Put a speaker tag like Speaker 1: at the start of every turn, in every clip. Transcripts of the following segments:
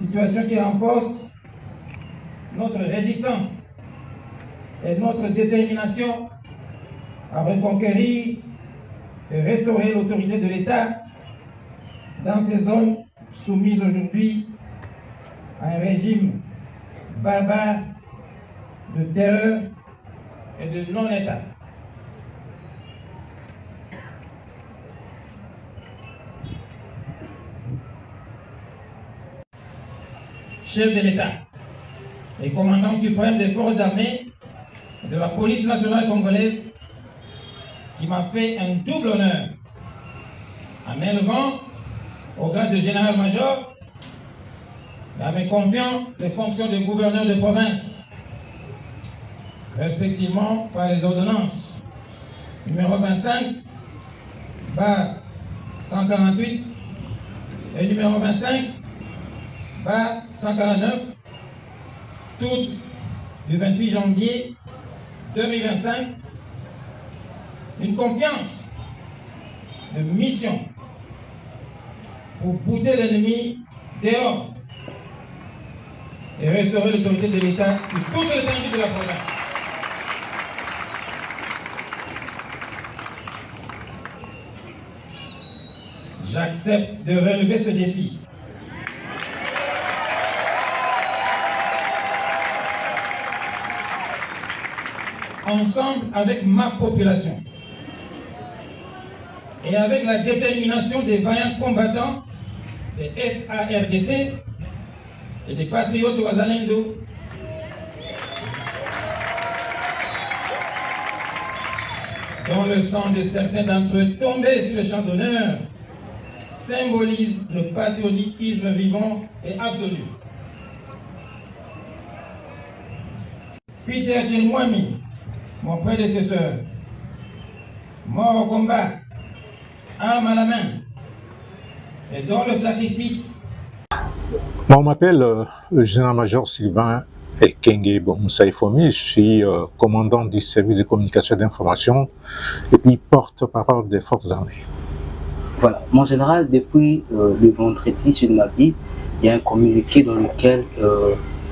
Speaker 1: Situation qui renforce notre résistance et notre détermination à reconquérir et restaurer l'autorité de l'État dans ces zones soumises aujourd'hui à un régime barbare de terreur et de non-État. Chef de l'État et commandant suprême des forces armées de la police nationale congolaise, qui m'a fait un double honneur en m'élevant au grade de général-major et en me confiant les fonctions de gouverneur de province, respectivement par les ordonnances numéro 25, bar 148 et numéro 25, bar 149, toutes du 28 janvier 2025, une confiance de mission pour bouter l'ennemi dehors et restaurer l'autorité de l'État sur toute l'étendue de la province. J'accepte de relever ce défi. Ensemble avec ma population et avec la détermination des vaillants combattants des FARDC et des patriotes Wazalendo, dont le sang de certains d'entre eux tombés sur le champ d'honneur symbolise le patriotisme vivant et absolu. Peter Tchelmouami, mon prédécesseur, mort au combat, arme à la main, et dont le sacrifice.
Speaker 2: On m'appelle le général-major Sylvain Ekenge Moussaïfomi, je suis commandant du service de communication et d'information et puis porte-parole des forces armées.
Speaker 3: Voilà, mon général, depuis le vendredi, si je ne m'abuse, il y a un communiqué dans lequel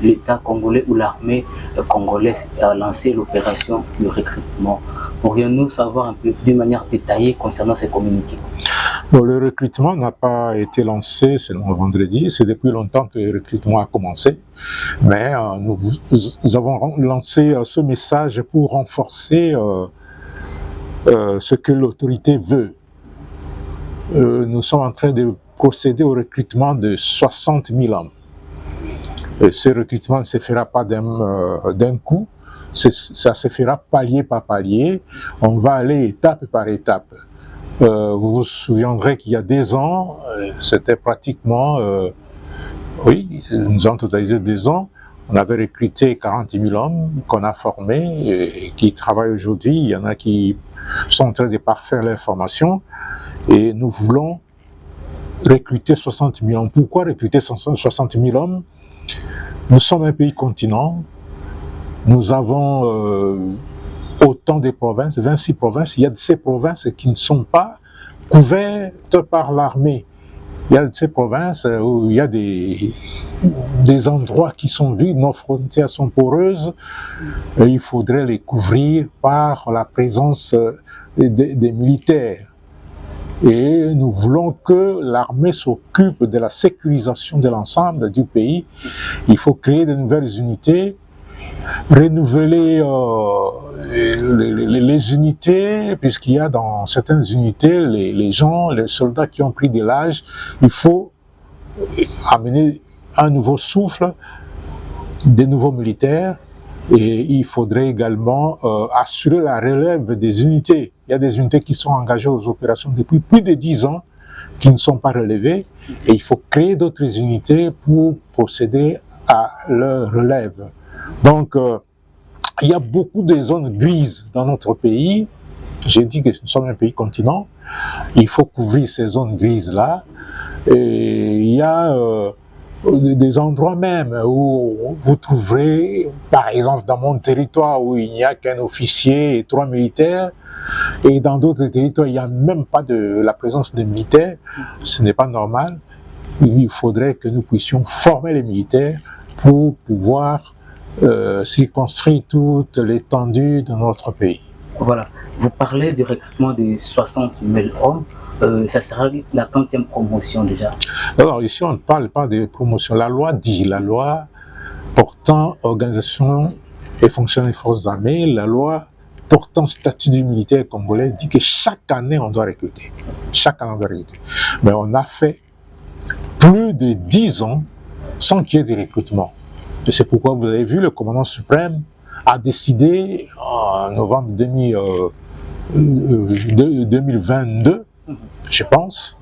Speaker 3: l'État congolais ou l'armée congolaise a lancé l'opération de recrutement. Pourrions-nous savoir un peu d'une manière détaillée concernant ces communiqués?
Speaker 2: Bon, le recrutement n'a pas été lancé seulement vendredi, c'est depuis longtemps que le recrutement a commencé, mais nous avons lancé ce message pour renforcer ce que l'autorité veut. Nous sommes en train de procéder au recrutement de 60 000 hommes. Et ce recrutement ne se fera pas d'un coup, ça se fera palier par palier, on va aller étape par étape. Vous vous souviendrez qu'il y a 2 ans, c'était pratiquement, oui, nous avons totalisé 2 ans, on avait recruté 40 000 hommes qu'on a formés et qui travaillent aujourd'hui, il y en a qui sont en train de parfaire leur formation et nous voulons recruter 60 000 hommes. Pourquoi recruter 60 000 hommes? Nous sommes un pays continent, nous avons autant de provinces, 26 provinces, il y a de ces provinces qui ne sont pas couvertes par l'armée. Il y a de ces provinces où il y a des endroits qui sont vides, nos frontières sont poreuses, et il faudrait les couvrir par la présence des militaires. Et nous voulons que l'armée s'occupe de la sécurisation de l'ensemble du pays. Il faut créer de nouvelles unités, renouveler les unités, puisqu'il y a dans certaines unités les soldats qui ont pris de l'âge. Il faut amener un nouveau souffle, des nouveaux militaires, et il faudrait également assurer la relève des unités. Il y a des unités qui sont engagées aux opérations depuis plus de 10 ans, qui ne sont pas relevées, et il faut créer d'autres unités pour procéder à leur relève. Donc, il y a beaucoup de zones grises dans notre pays. J'ai dit que nous sommes un pays continent. Il faut couvrir ces zones grises-là. Et il y a des endroits même où vous trouverez, par exemple dans mon territoire où il n'y a qu'un officier et 3 militaires, et dans d'autres territoires il n'y a même pas de la présence des militaires. Ce n'est pas normal. il faudrait que nous puissions former les militaires pour pouvoir circonscrire toute l'étendue de notre pays.
Speaker 3: Voilà, vous parlez du recrutement de 60 000 hommes. Ça sera la 40e promotion déjà.
Speaker 2: Alors ici, on ne parle pas de promotion. La loi portant organisation et fonctionnement des forces armées, la loi portant statut du militaire congolais dit que chaque année, on doit recruter. Chaque année, on doit recruter. Mais on a fait plus de 10 ans sans qu'il y ait de recrutement. Et c'est pourquoi vous avez vu, le commandant suprême a décidé en novembre 2022, je pense,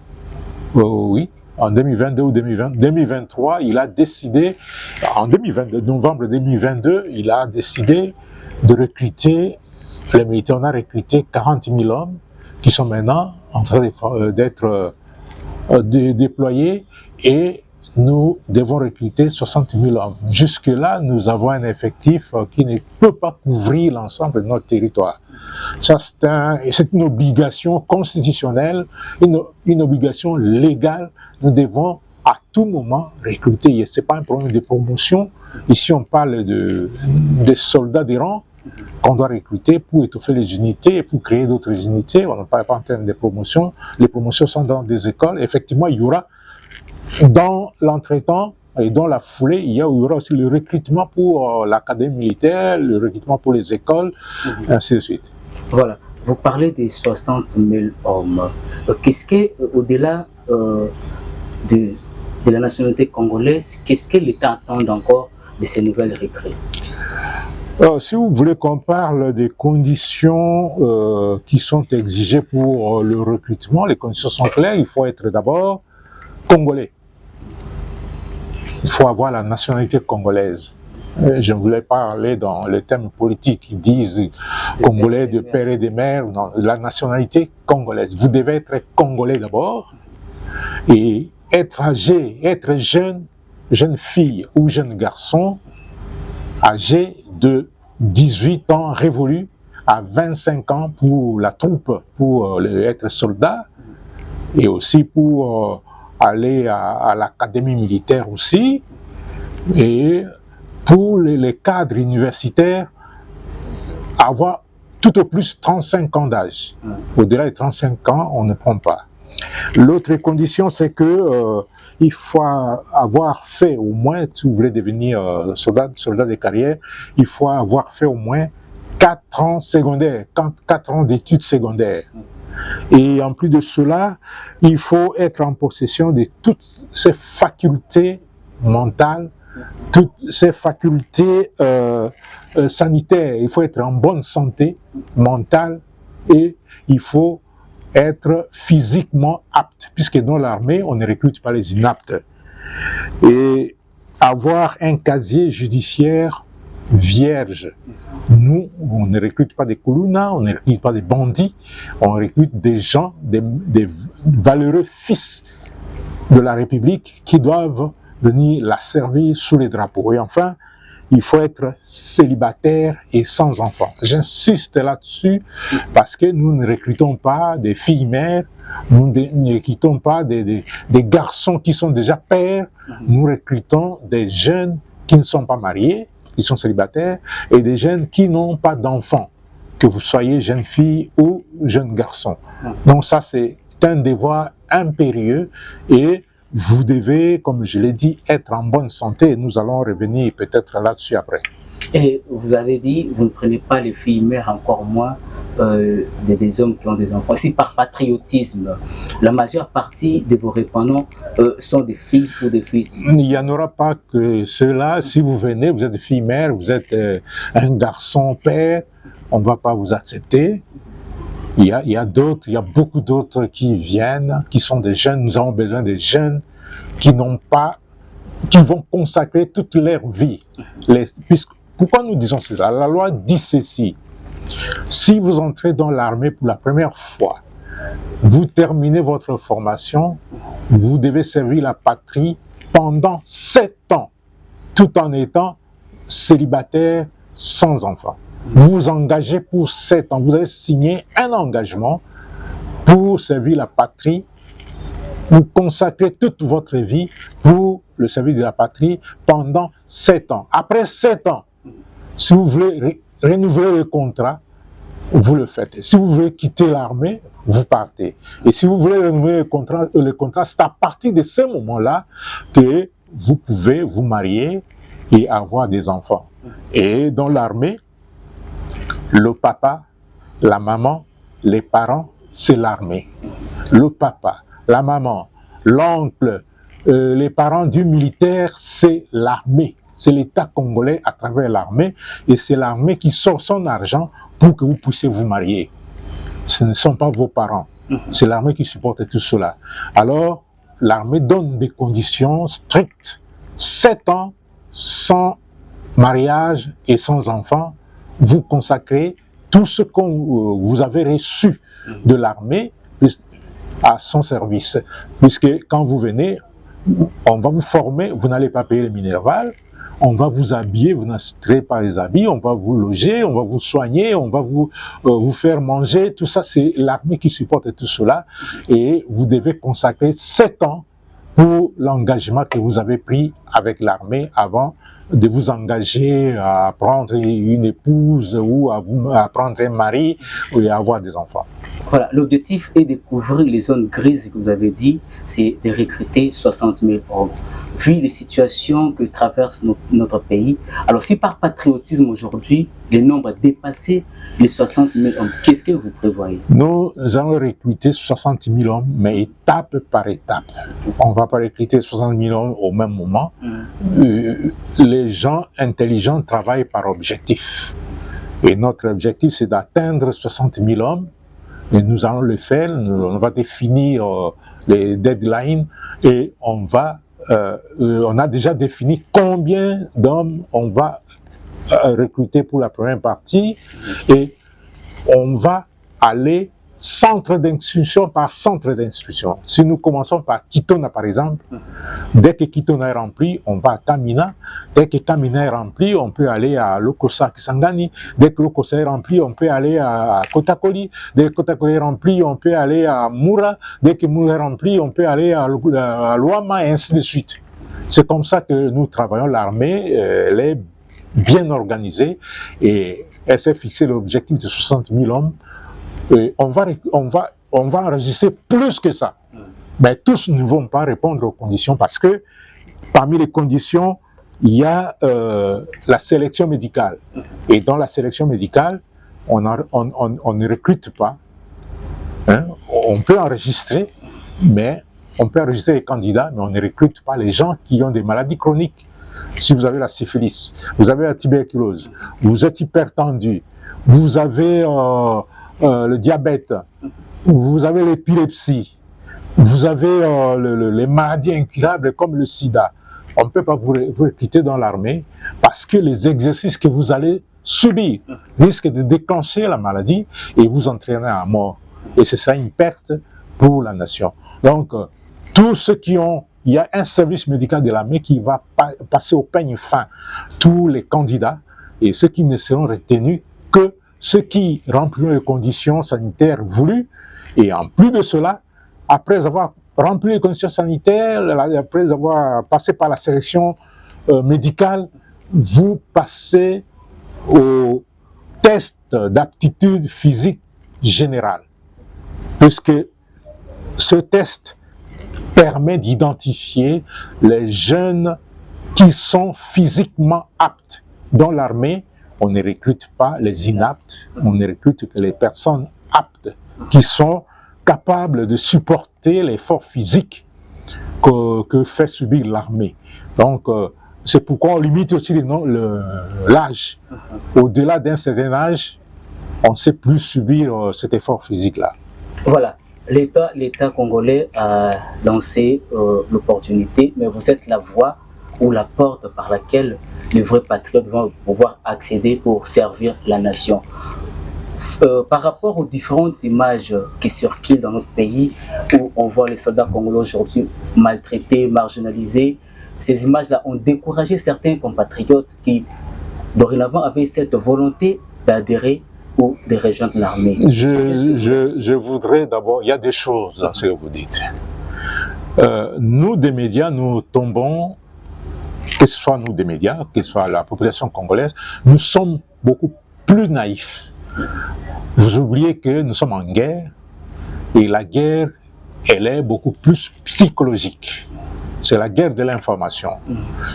Speaker 2: oui, en 2022 ou 2023, il a décidé, en 2022, novembre 2022, il a décidé de recruter les militaires. On a recruté 40 000 hommes qui sont maintenant en train d'être déployés et nous devons recruter 60 000 hommes. Jusque-là, nous avons un effectif qui ne peut pas couvrir l'ensemble de notre territoire. Ça, c'est une obligation constitutionnelle, une obligation légale. Nous devons à tout moment recruter. Ce n'est pas un problème de promotion. Ici, on parle des soldats des rangs qu'on doit recruter pour étoffer les unités et pour créer d'autres unités. On ne parle pas en termes de promotion. Les promotions sont dans des écoles. Effectivement, il y aura dans l'entretemps et dans la foulée, il y aura aussi le recrutement pour l'académie militaire, le recrutement pour les écoles, ainsi de suite.
Speaker 3: Voilà, vous parlez des 60 000 hommes. Qu'est-ce que, au-delà de la nationalité congolaise, qu'est-ce que l'État attend encore de ces nouvelles recrues?
Speaker 2: Si vous voulez qu'on parle des conditions qui sont exigées pour le recrutement, les conditions sont claires. Il faut être d'abord congolais. Il faut avoir la nationalité congolaise. Je voulais parler dans les termes politiques qui disent congolais de père et de mère. Non, la nationalité congolaise. Vous devez être congolais d'abord et être âgé, être jeune fille ou jeune garçon âgé de 18 ans révolu à 25 ans pour la troupe, pour être soldat et aussi pour aller à l'académie militaire aussi, et pour les cadres universitaires, avoir tout au plus 35 ans d'âge. Au-delà de 35 ans, on ne prend pas. L'autre condition, c'est que il faut avoir fait au moins, si vous voulez devenir soldat de carrière, il faut avoir fait au moins 4 ans secondaires, 4 ans d'études secondaires. Et en plus de cela, il faut être en possession de toutes ces facultés mentales, toutes ces facultés sanitaires. Il faut être en bonne santé mentale et il faut être physiquement apte, puisque dans l'armée, on ne recrute pas les inaptes. Et avoir un casier judiciaire vierge. Nous, on ne recrute pas des Kuluna, on ne recrute pas des bandits, on recrute des gens, des valeureux fils de la République qui doivent venir la servir sous les drapeaux. Et enfin, il faut être célibataire et sans enfant. J'insiste là-dessus parce que nous ne recrutons pas des filles mères, nous ne recrutons pas des garçons qui sont déjà pères, nous recrutons des jeunes qui ne sont pas mariés, qui sont célibataires, et des jeunes qui n'ont pas d'enfants, que vous soyez jeune fille ou jeune garçon. Donc ça, c'est un devoir impérieux et vous devez, comme je l'ai dit, être en bonne santé. Nous allons revenir peut-être là-dessus après.
Speaker 3: Et vous avez dit, vous ne prenez pas les filles mères, encore moins des hommes qui ont des enfants. Si par patriotisme, la majeure partie de vos répondants sont des filles ou des fils.
Speaker 2: Il n'y en aura pas que ceux-là. Si vous venez, vous êtes des filles mères, vous êtes un garçon père, on ne va pas vous accepter. Il y a d'autres, il y a beaucoup d'autres qui viennent, qui sont des jeunes. Nous avons besoin des jeunes qui n'ont pas, qui vont consacrer toute leur vie. Pourquoi nous disons cela? La loi dit ceci. Si vous entrez dans l'armée pour la première fois, vous terminez votre formation, vous devez servir la patrie pendant 7 ans, tout en étant célibataire sans enfant. Vous vous engagez pour 7 ans, vous avez signé un engagement pour servir la patrie vous consacrez toute votre vie pour le service de la patrie pendant 7 ans. Après 7 ans, si vous voulez renouveler le contrat, vous le faites. Si vous voulez quitter l'armée, vous partez. Et si vous voulez renouveler le contrat, c'est à partir de ce moment-là que vous pouvez vous marier et avoir des enfants. Et dans l'armée, le papa, la maman, les parents, c'est l'armée. Le papa, la maman, l'oncle, les parents du militaire, c'est l'armée. C'est l'État congolais à travers l'armée. Et c'est l'armée qui sort son argent pour que vous puissiez vous marier. Ce ne sont pas vos parents. C'est l'armée qui supporte tout cela. Alors, l'armée donne des conditions strictes. 7 ans sans mariage et sans enfants, vous consacrez tout ce que vous avez reçu de l'armée à son service. Puisque quand vous venez, on va vous former, vous n'allez pas payer le minerval, on va vous habiller, vous n'achèterez pas les habits, on va vous loger, on va vous soigner, on va vous faire manger. Tout ça, c'est l'armée qui supporte tout cela. Et vous devez consacrer 7 ans pour l'engagement que vous avez pris avec l'armée avant de vous engager à prendre une épouse ou à prendre un mari ou à avoir des enfants.
Speaker 3: Voilà, l'objectif est de couvrir les zones grises que vous avez dit, c'est de recruter 60 000 hommes. Vu les situations que traverse notre pays, alors si par patriotisme aujourd'hui, le nombre a dépassé les 60 000 hommes, qu'est-ce que vous prévoyez?
Speaker 2: Nous allons recruter 60 000 hommes, mais étape par étape. On ne va pas recruter 60 000 hommes au même moment. Les gens intelligents travaillent par objectif. Et notre objectif, c'est d'atteindre 60 000 hommes. Et nous allons le faire, on va définir les deadlines et on a déjà défini combien d'hommes on va recruter pour la première partie et on va aller centre d'instruction par centre d'instruction. Si nous commençons par Kitona par exemple, dès que Kitona est rempli, on va à Kamina. Dès que Kamina est rempli, on peut aller à Lokosa Kisangani. Dès que Lokosa est rempli, on peut aller à Kotakoli. Dès que Kotakoli est rempli, on peut aller à Moura. Dès que Moura est rempli, on peut aller à Luama et ainsi de suite. C'est comme ça que nous travaillons. L'armée, elle est bien organisée et elle s'est fixé l'objectif de 60 000 hommes. Et on va enregistrer plus que ça. Mais tous ne vont pas répondre aux conditions parce que parmi les conditions, il y a la sélection médicale. Et dans la sélection médicale, on ne recrute pas. Hein? On peut enregistrer, mais on peut enregistrer les candidats, mais on ne recrute pas les gens qui ont des maladies chroniques. Si vous avez la syphilis, vous avez la tuberculose, vous êtes hypertendu, vous avez le diabète, vous avez l'épilepsie, vous avez les maladies incurables comme le sida. On ne peut pas vous recruter dans l'armée parce que les exercices que vous allez subir risquent de déclencher la maladie et vous entraîner à mort. Et c'est ça une perte pour la nation. Donc, tous ceux qui ont... Il y a un service médical de l'armée qui va passer au peigne fin tous les candidats et ceux qui ne seront retenus que ceux qui rempliront les conditions sanitaires voulues. Et en plus de cela, après avoir rempli les conditions sanitaires, après avoir passé par la sélection médicale, vous passez au test d'aptitude physique générale. Puisque ce test permet d'identifier les jeunes qui sont physiquement aptes. Dans l'armée, on ne recrute pas les inaptes, on ne recrute que les personnes aptes, qui sont capables de supporter l'effort physique que fait subir l'armée. Donc, c'est pourquoi on limite aussi l'âge. Au-delà d'un certain âge, on ne sait plus subir cet effort physique-là.
Speaker 3: Voilà, l'État congolais a lancé l'opportunité, mais vous êtes la voie ou la porte par laquelle les vrais patriotes vont pouvoir accéder pour servir la nation. Par rapport aux différentes images qui circulent dans notre pays, où on voit les soldats congolais aujourd'hui maltraités, marginalisés, ces images-là ont découragé certains compatriotes qui, dorénavant, avaient cette volonté d'adhérer ou de rejoindre l'armée.
Speaker 2: Je voudrais d'abord, il y a des choses dans ce que vous dites. Nous, des médias, nous tombons, que ce soit nous des médias, que ce soit la population congolaise, nous sommes beaucoup plus naïfs. Vous oubliez que nous sommes en guerre, et la guerre, elle est beaucoup plus psychologique. C'est la guerre de l'information.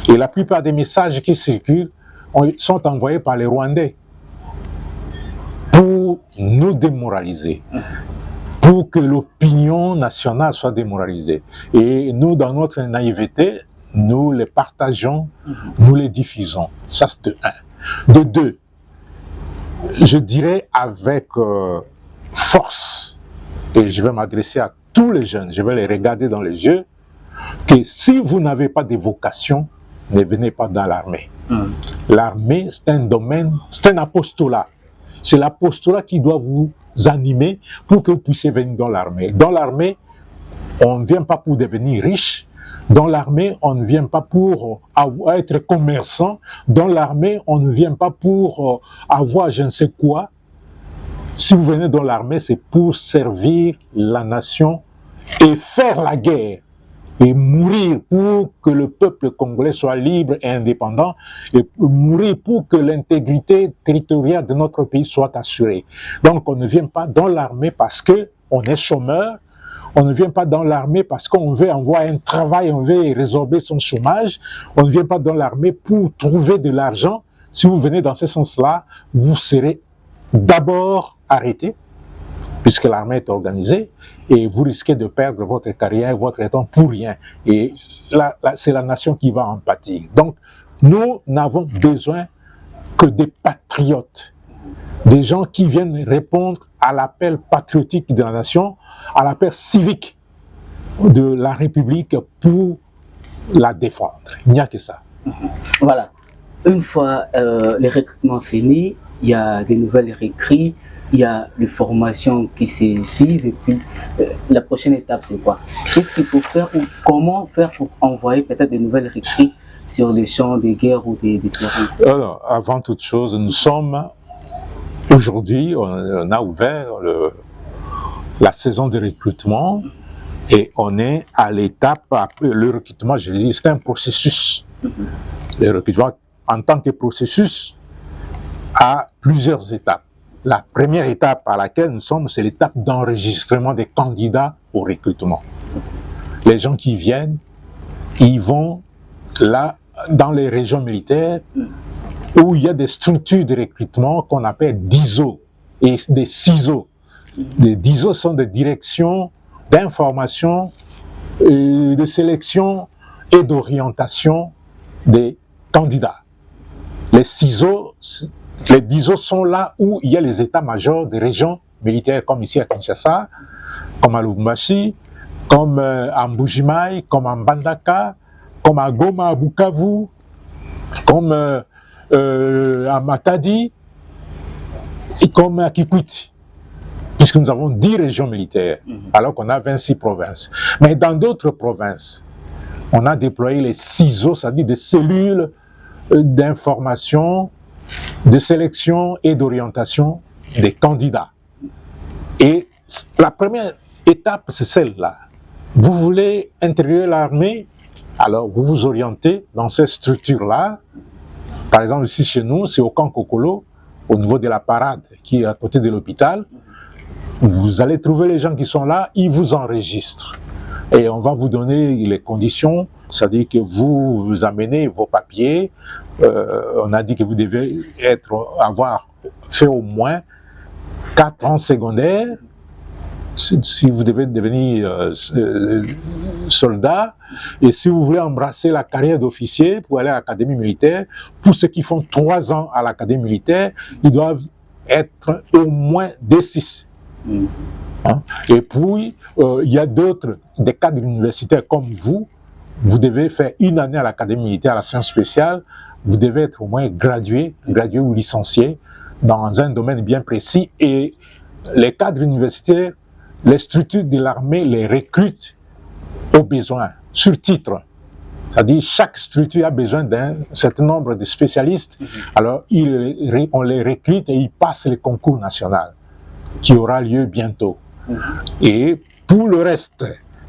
Speaker 2: Et la plupart des messages qui circulent sont envoyés par les Rwandais pour nous démoraliser, pour que l'opinion nationale soit démoralisée. Et nous, dans notre naïveté, nous les partageons, nous les diffusons. Ça, c'est de un. De deux, je dirais avec force, et je vais m'adresser à tous les jeunes, je vais les regarder dans les yeux, que si vous n'avez pas de vocation, ne venez pas dans l'armée. L'armée, c'est un domaine, c'est un apostolat. C'est l'apostolat qui doit vous animer pour que vous puissiez venir dans l'armée. Dans l'armée, on ne vient pas pour devenir riche. Dans l'armée, on ne vient pas pour être commerçant. Dans l'armée, on ne vient pas pour avoir je ne sais quoi. Si vous venez dans l'armée, c'est pour servir la nation et faire la guerre. Et mourir pour que le peuple congolais soit libre et indépendant, et mourir pour que l'intégrité territoriale de notre pays soit assurée. Donc on ne vient pas dans l'armée parce qu'on est chômeur, on ne vient pas dans l'armée parce qu'on veut avoir un travail, on veut résorber son chômage, on ne vient pas dans l'armée pour trouver de l'argent. Si vous venez dans ce sens-là, vous serez d'abord arrêté, puisque l'armée est organisée, et vous risquez de perdre votre carrière, votre temps pour rien. Et là, c'est la nation qui va en pâtir. Donc, nous n'avons besoin que des patriotes, des gens qui viennent répondre à l'appel patriotique de la nation, à l'appel civique de la République pour la défendre. Il n'y a que ça.
Speaker 3: Voilà. Une fois les recrutements finis, il y a des nouvelles recrues, il y a les formations qui se suivent, et puis la prochaine étape, c'est quoi? Qu'est-ce qu'il faut faire ou comment faire pour envoyer peut-être des nouvelles recrues sur les champs de guerre ou des terrains?
Speaker 2: Alors, avant toute chose, nous sommes, aujourd'hui, on a ouvert la saison de recrutement et on est à l'étape, après le recrutement, je dis, c'est un processus. Le recrutement, en tant que processus, a plusieurs étapes. La première étape à laquelle nous sommes, c'est l'étape d'enregistrement des candidats au recrutement. Les gens qui viennent, ils vont là, dans les régions militaires, où il y a des structures de recrutement qu'on appelle DISO et des CISO. Les DISO sont des directions d'information, de sélection et d'orientation des candidats. Les CISO, les DISO sont là où il y a les états-majors des régions militaires, comme ici à Kinshasa, comme à Lubumbashi, comme à Mbujimaï, comme à Mbandaka, comme à Goma, à Bukavu, comme à Matadi, et comme à Kikwit, puisque nous avons 10 régions militaires, alors qu'on a 26 provinces. Mais dans d'autres provinces, on a déployé les CISO, c'est-à-dire des cellules d'information, de sélection et d'orientation des candidats. Et la première étape, c'est celle-là. Vous voulez intégrer l'armée, alors vous vous orientez dans ces structures-là. Par exemple, ici chez nous, c'est au camp Kokolo, au niveau de la parade qui est à côté de l'hôpital. Vous allez trouver les gens qui sont là, ils vous enregistrent. Et on va vous donner les conditions, c'est-à-dire que vous amenez vos papiers. On a dit que vous devez avoir fait au moins 4 ans secondaires, si vous devez devenir soldat, et si vous voulez embrasser la carrière d'officier pour aller à l'académie militaire, pour ceux qui font 3 ans à l'académie militaire, ils doivent être au moins D6. Hein? Et puis, il y a d'autres, des cadres universitaires comme vous devez faire 1 année à l'académie militaire, à la science spéciale, vous devez être au moins gradué ou licencié dans un domaine bien précis, et les cadres universitaires, les structures de l'armée les recrutent au besoin, sur titre. C'est-à-dire chaque structure a besoin d'un certain nombre de spécialistes, alors on les recrute et ils passent le concours national qui aura lieu bientôt. Et pour le reste,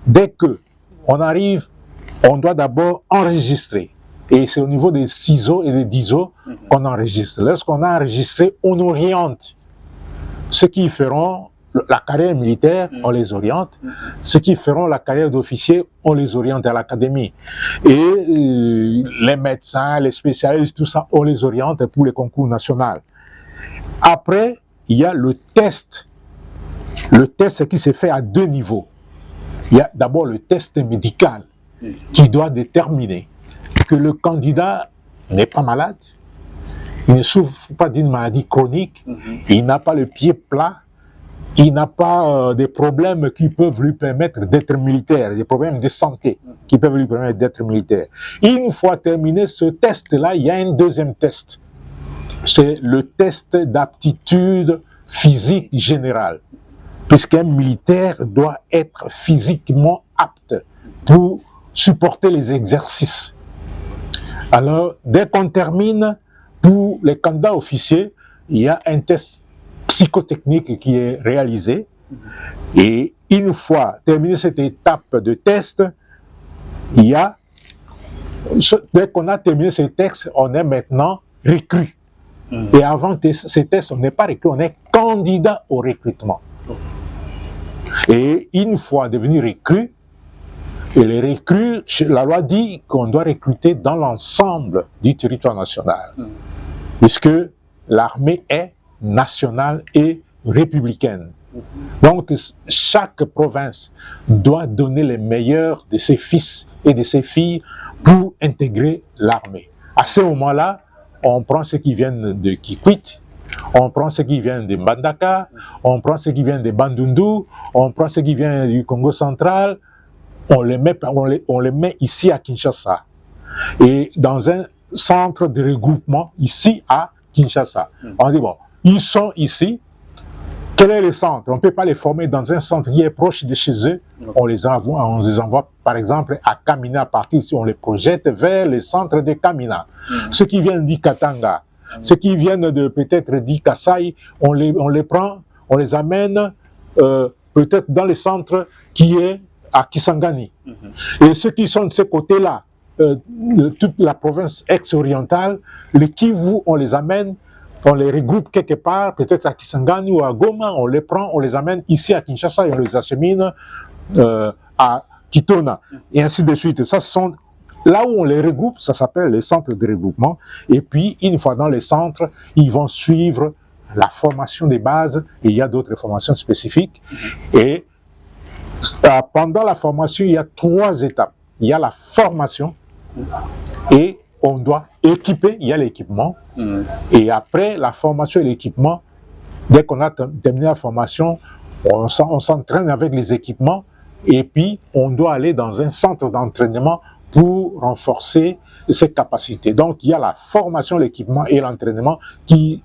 Speaker 2: dès que on arrive, on doit d'abord enregistrer. Et c'est au niveau des CISO et des DISO qu'on enregistre. Lorsqu'on a enregistré, on oriente. Ceux qui feront la carrière militaire, on les oriente. Ceux qui feront la carrière d'officier, on les oriente à l'académie. Et les médecins, les spécialistes, tout ça, on les oriente pour les concours nationaux. Après, il y a le test. Le test qui se fait à 2 niveaux. Il y a d'abord le test médical qui doit déterminer que le candidat n'est pas malade, il ne souffre pas d'une maladie chronique, il n'a pas le pied plat, il n'a pas des problèmes qui peuvent lui permettre d'être militaire, des problèmes de santé qui peuvent lui permettre d'être militaire. Une fois terminé ce test-là, il y a un deuxième test. C'est le test d'aptitude physique générale, puisqu'un militaire doit être physiquement apte pour supporter les exercices. Alors, dès qu'on termine, pour les candidats officiers, il y a un test psychotechnique qui est réalisé. Et une fois terminé cette étape de test, il y a, dès qu'on a terminé ce test, on est maintenant recrue. Et avant ces tests, on n'est pas recrue, on est candidat au recrutement. Et une fois devenu recrue, et les recrues, la loi dit qu'on doit recruter dans l'ensemble du territoire national, puisque l'armée est nationale et républicaine. Donc, chaque province doit donner les meilleurs de ses fils et de ses filles pour intégrer l'armée. À ce moment-là, on prend ceux qui viennent de Kikwit, on prend ceux qui viennent de Mbandaka, on prend ceux qui viennent de Bandundu, on prend ceux qui viennent du Congo central, on les met ici à Kinshasa. Et dans un centre de regroupement ici à Kinshasa. On dit, bon, ils sont ici, quel est le centre? On ne peut pas les former dans un centre qui est proche de chez eux. On les envoie par exemple à Kamina, à partir, on les projette vers le centre de Kamina. Ceux qui viennent d'Ikatanga, ceux qui viennent de peut-être d'Ikasai, on les prend, on les amène peut-être dans le centre qui est à Kisangani. Et ceux qui sont de ce côté-là, toute la province ex-orientale, le Kivu, on les amène, on les regroupe quelque part, peut-être à Kisangani ou à Goma, on les prend, on les amène ici à Kinshasa et on les achemine à Kitona, et ainsi de suite. Ça sont là où on les regroupe, ça s'appelle les centres de regroupement. Et puis, une fois dans les centres, ils vont suivre la formation des bases, et il y a d'autres formations spécifiques. Et pendant la formation, il y a 3 étapes. Il y a la formation, et on doit équiper, il y a l'équipement. Et après la formation et l'équipement, dès qu'on a terminé la formation, on s'entraîne avec les équipements, et puis on doit aller dans un centre d'entraînement pour renforcer ses capacités. Donc il y a la formation, l'équipement et l'entraînement qui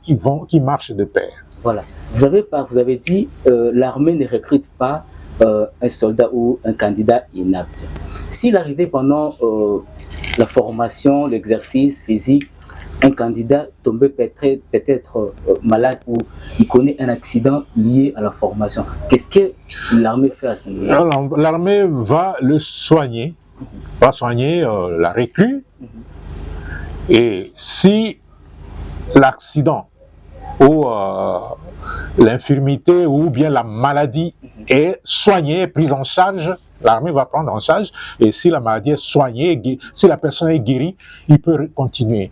Speaker 2: marchent de pair.
Speaker 3: Voilà. Vous avez dit l'armée ne recrute pas un soldat ou un candidat inapte. S'il arrivait pendant la formation, l'exercice physique, un candidat tombé peut-être malade ou il connaît un accident lié à la formation, qu'est-ce que l'armée fait à ce moment-là?
Speaker 2: L'armée va le soigner, va soigner la recrue, et si l'accident ou l'infirmité ou bien la maladie est soignée, prise en charge, l'armée va prendre en charge, et si la maladie est soignée, si la personne est guérie, il peut continuer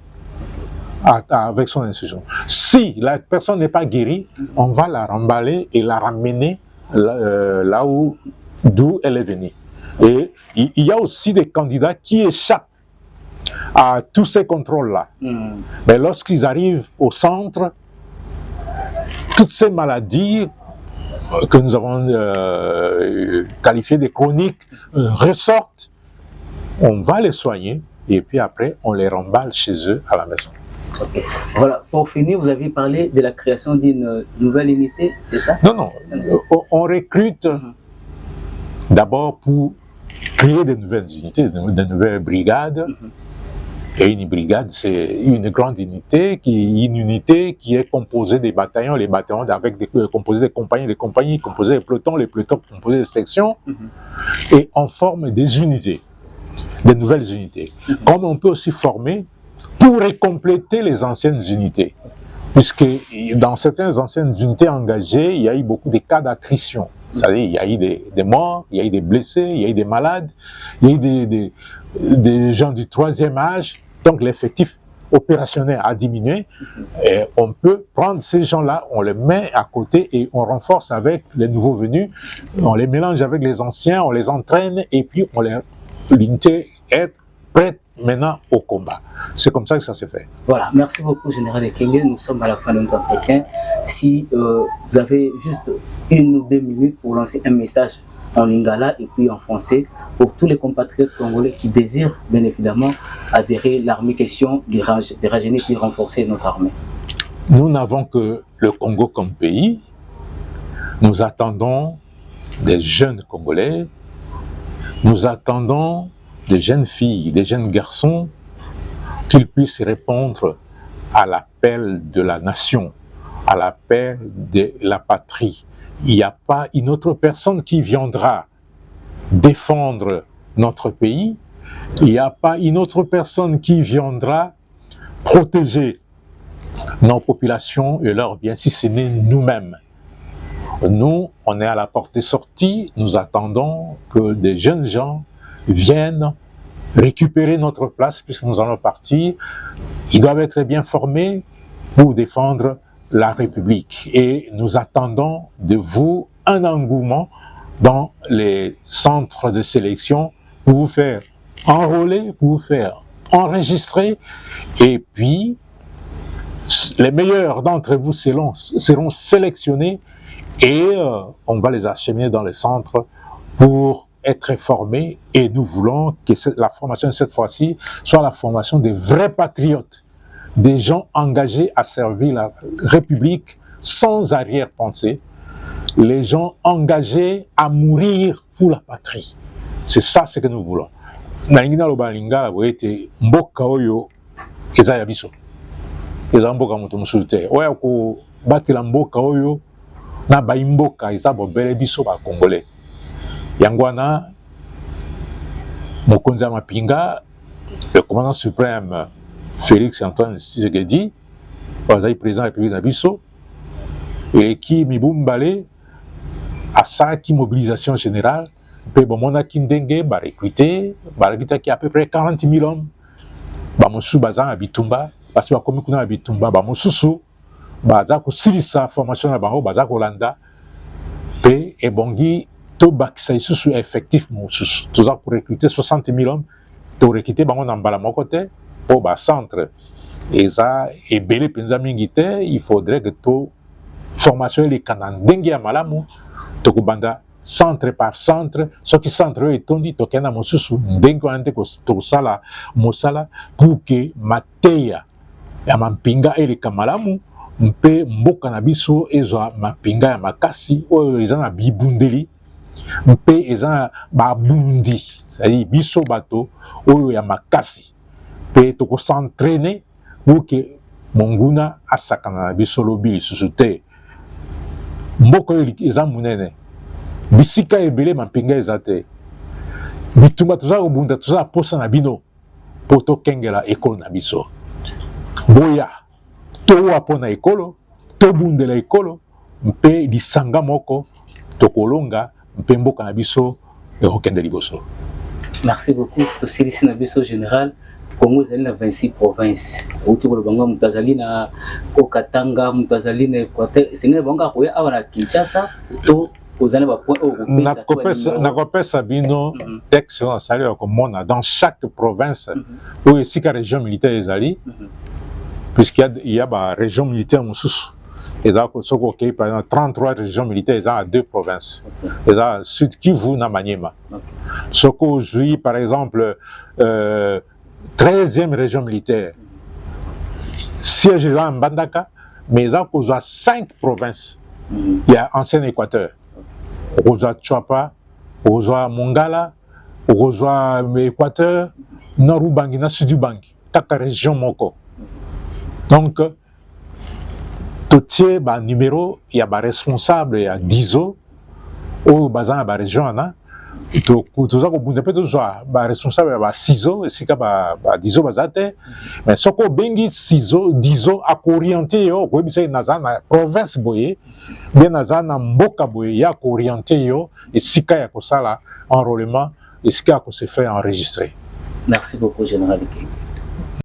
Speaker 2: avec son instruction. Si la personne n'est pas guérie, on va la remballer et la ramener là d'où elle est venue. Et il y a aussi des candidats qui échappent à tous ces contrôles-là. Mais lorsqu'ils arrivent au centre, toutes ces maladies que nous avons qualifiées de chroniques ressortent, on va les soigner et puis après on les remballe chez eux à la maison.
Speaker 3: Okay. Voilà, pour finir, vous avez parlé de la création d'une nouvelle unité, c'est ça?
Speaker 2: Non, on recrute d'abord pour créer de nouvelles unités, de nouvelles brigades, Et une brigade, c'est une grande unité, une unité qui est composée des bataillons, les bataillons avec composés des compagnies, composés des pelotons, les pelotons composés des sections, et on forme des unités, des nouvelles unités. Comme on peut aussi former pour compléter les anciennes unités. Puisque dans certaines anciennes unités engagées, il y a eu beaucoup de cas d'attrition. C'est-à-dire, il y a eu des morts, il y a eu des blessés, il y a eu des malades, il y a eu des gens du troisième âge. Donc l'effectif opérationnel a diminué. Et on peut prendre ces gens-là, on les met à côté et on renforce avec les nouveaux venus. On les mélange avec les anciens, on les entraîne et puis l'unité est prête maintenant au combat. C'est comme ça que ça se fait.
Speaker 3: Voilà, merci beaucoup Général Ekenge, nous sommes à la fin de notre entretien. Si vous avez juste 1 ou 2 minutes pour lancer un message en lingala et puis en français pour tous les compatriotes congolais qui désirent bien évidemment adhérer à l'armée, question de rajeunir puis renforcer notre armée.
Speaker 2: Nous n'avons que le Congo comme pays. Nous attendons des jeunes Congolais, nous attendons des jeunes filles, des jeunes garçons, qu'ils puissent répondre à l'appel de la nation, à l'appel de la patrie. Il n'y a pas une autre personne qui viendra défendre notre pays, il n'y a pas une autre personne qui viendra protéger nos populations et leurs biens, si ce n'est nous-mêmes. Nous, on est à la porte de sortie, nous attendons que des jeunes gens viennent récupérer notre place puisque nous allons partir. Ils doivent être bien formés pour défendre la République. Et nous attendons de vous un engouement dans les centres de sélection pour vous faire enrôler, pour vous faire enregistrer. Et puis, les meilleurs d'entre vous seront sélectionnés et on va les acheminer dans les centres pour être formés. Et nous voulons que la formation cette fois-ci soit la formation des vrais patriotes, des gens engagés à servir la République sans arrière-pensée, les gens engagés à mourir pour la patrie. C'est ça ce que nous voulons. Nalingina lobalinga boete mboka oyo eza ya biso. Eza mboka moto mususu te. Oya ko batela mboka oyo na baimboka eza bobele biso ba Congolais. Yango wana mokonzi ya mapinga, le commandant suprême Félix Antoine Tshisekedi, azali président de la République na biso, et qui mibumbale asalaki mobilisation générale, mpe bomonaki ndenge barecrutaki à peu près 40 000 hommes, bamosusu baza na bitumba, basi bakomi kuna na bitumba, bamosusu baza kosilisa formation na bango, baza kolanda, mpe ebongi tobakisa lisusu effectif mosusu. Toza korecruter 60 000 hommes, torecruter bango na mbala moko te, po bacentre eza ebele mpenza mingi te, il faudrait que to formation elekana ndenge ya malamu, tokobanda centre par centre, soki centre oyo etondi tokenda mosusu ndenge wana nde tosala mosala pour que mateya ya mampinga eleka malamu, mpe mboka na biso ezwa mampinga ya makasi oyo eza na bibundeli, mpe eza na babundi, c'est-à-dire biso bato oyo ya makasi, mpe tokosentraîne pour que monguna asakana na biso lobi lisusu te. Mboka oyo eza munene, bisika ebele mampinga eza te, bitumba toza kobunda, toza na posa na bino po tokengela ekolo na biso. Boya towa mpo na ekolo, tobundela ekolo, mpe lisanga moko tokolonga, mpe mboka na biso ekokende liboso.
Speaker 3: Merci beaucoup. Tosilisi na biso général. Congo ezali na 26 provinces. Outi kolobanga mutazali na Okatanga, mutazali na Equateur. Sengele bonga koya awa na Kinshasa to ozali ba point au
Speaker 2: nakopesa bino texte na sali ya komona dans chaque province où esika région militaire ezali, puisqu'il y a ba région militaire mosusu. Et donc, par exemple, 33 régions militaires, ils ont 2 provinces. Ils ont Sud Kivu na Maniema. Soko aujourd'hui, par exemple, 13e région militaire. Siège ils ont Mbandaka, mais ils ont 5 provinces. Il y a ancien Équateur. Ils ont Tchouapa, ils ont Mongala, ils ont Équateur, Nord Ubangi, Sud Ubangi. kaka région moko. Donc, totier ba numéro, il y a ba responsable, il y a DISO, au bazan ba région ana. Toza ko bunda pe toza ba responsable ya ba CISO, esika ba DISO bazate. Mais soko bengi CISO, DISO a orienté yo, ko bisa naza na province boye, bien naza na mboka boye ya ko orienté yo, esika ya ko sala enrôlement, esika ko se fait enregistrer.
Speaker 3: Merci beaucoup, Général Ike.